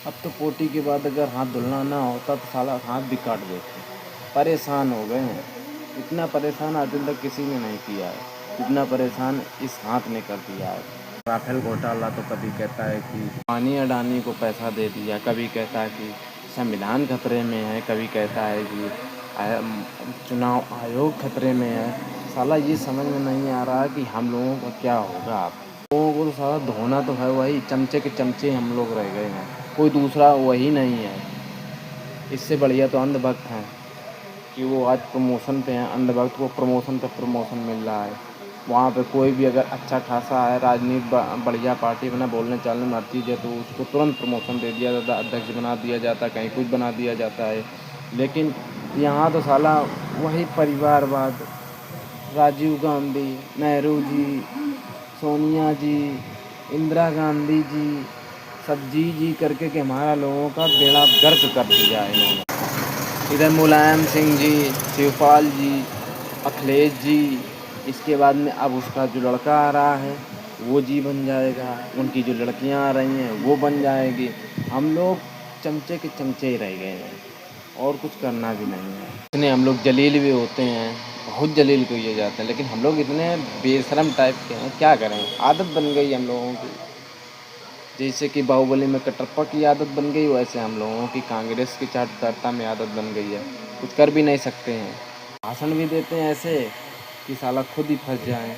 अब तो पोटी के बाद अगर हाथ धुलना ना होता तो साला हाथ भी काट देते। परेशान हो गए हैं, इतना परेशान आज दिन तक किसी ने नहीं किया है जितना परेशान इस हाथ ने कर दिया है। राफेल घोटाला तो कभी कहता है कि पानी अडानी को पैसा दे दिया, कभी कहता है कि संविधान खतरे में है, कभी कहता है कि चुनाव आयोग खतरे में है। साला ये समझ में नहीं आ रहा कि हम लोगों का क्या होगा। आप लोगों को तो सारा धोना तो है, वही चमचे के चमचे हम लोग रह गए हैं, कोई दूसरा वही नहीं है। इससे बढ़िया तो अंधभक्त हैं कि वो आज प्रमोशन पे हैं। अंधभक्त को प्रमोशन पे प्रमोशन मिल रहा है। वहाँ पे कोई भी अगर अच्छा खासा है, राजनीति बढ़िया पार्टी बना, बोलने चालने में हर चीज़ है, तो उसको तुरंत प्रमोशन दे दिया जाता है, अध्यक्ष बना दिया जाता है, कहीं कुछ बना दिया जाता है। लेकिन यहाँ तो साला वही परिवारवाद, राजीव गांधी, नेहरू जी, सोनिया जी, इंदिरा गांधी जी, सब जी करके के हमारा लोगों का बेड़ा गर्क कर दिया है इन्होंने। इधर मुलायम सिंह जी, शिवपाल जी, अखिलेश जी, इसके बाद में अब उसका जो लड़का आ रहा है वो जी बन जाएगा, उनकी जो लड़कियां आ रही हैं वो बन जाएगी। हम लोग चमचे के चमचे ही रह गए हैं और कुछ करना भी नहीं है। इतने हम लोग जलील भी होते हैं, बहुत जलील किए जाते हैं, लेकिन हम लोग इतने बेशरम टाइप के हैं, क्या करें, आदत बन गई हम लोगों की। जैसे कि बाहुबली में कटप्पा की आदत बन गई, वैसे हम लोगों की कांग्रेस की चाटुकारिता में आदत बन गई है। कुछ कर भी नहीं सकते हैं, भाषण भी देते हैं ऐसे कि साला खुद ही फंस जाएं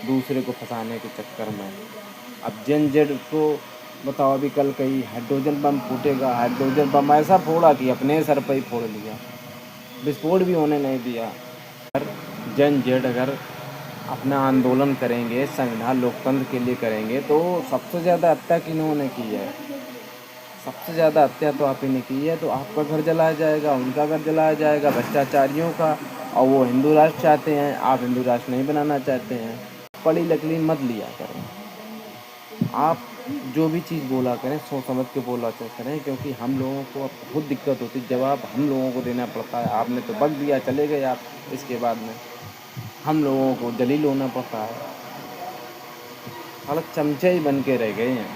दूसरे को फंसाने के चक्कर में। अब जेन जेड को बताओ, अभी कल कहीं हाइड्रोजन बम फूटेगा, हाइड्रोजन बम ऐसा फोड़ा कि अपने सर पर ही फोड़ लिया, विस्फोट भी होने नहीं दिया। जन जेड अगर अपना आंदोलन करेंगे, संविधान लोकतंत्र के लिए करेंगे, तो सबसे ज़्यादा हत्या किन्होंने की है? सबसे ज़्यादा हत्या तो आप ही ने की है। तो आपका घर जलाया जाएगा, उनका घर जलाया जाएगा, भ्रष्टाचारियों का। और वो हिंदू राष्ट्र चाहते हैं, आप हिंदू राष्ट्र नहीं बनाना चाहते हैं। पड़ी लकड़ी मत लिया करें, आप जो भी चीज़ बोला करें सोच समझ के बोला करें, क्योंकि हम लोगों को अब बहुत दिक्कत होती है, जवाब हम लोगों को देना पड़ता है। आपने तो बक दिया, चले गए आप, इसके बाद में हम लोगों को जलील होना पड़ता है। हालांकि चमचे ही बन के रह गए हैं,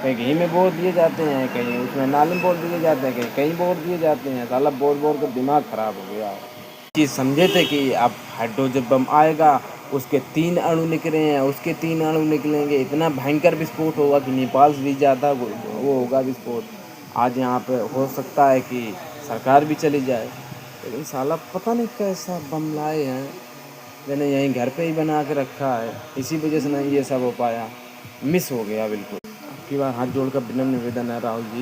कहीं घी में बोर दिए जाते हैं, कहीं उसमें नाली में बोर दिए जाते हैं, कहीं कहीं बोर दिए जाते हैं। साला बोर बोर का दिमाग ख़राब हो गया है। चीज़ समझे थे कि अब हाइड्रोजन बम आएगा, उसके 3 अणु निकले हैं, उसके 3 अणु निकलेंगे, इतना भयंकर विस्फोट होगा कि नेपाल से भी ज़्यादा वो होगा विस्फोट। आज यहाँ पे हो सकता है कि सरकार भी चली जाए, लेकिन साला पता नहीं कैसा बम लाए हैं, मैंने यहीं घर पे ही बना के रखा है, इसी वजह से नहीं ये सब हो पाया, मिस हो गया बिल्कुल। आपकी बार हाथ जोड़ कर विनम्र निवेदन है राहुल जी।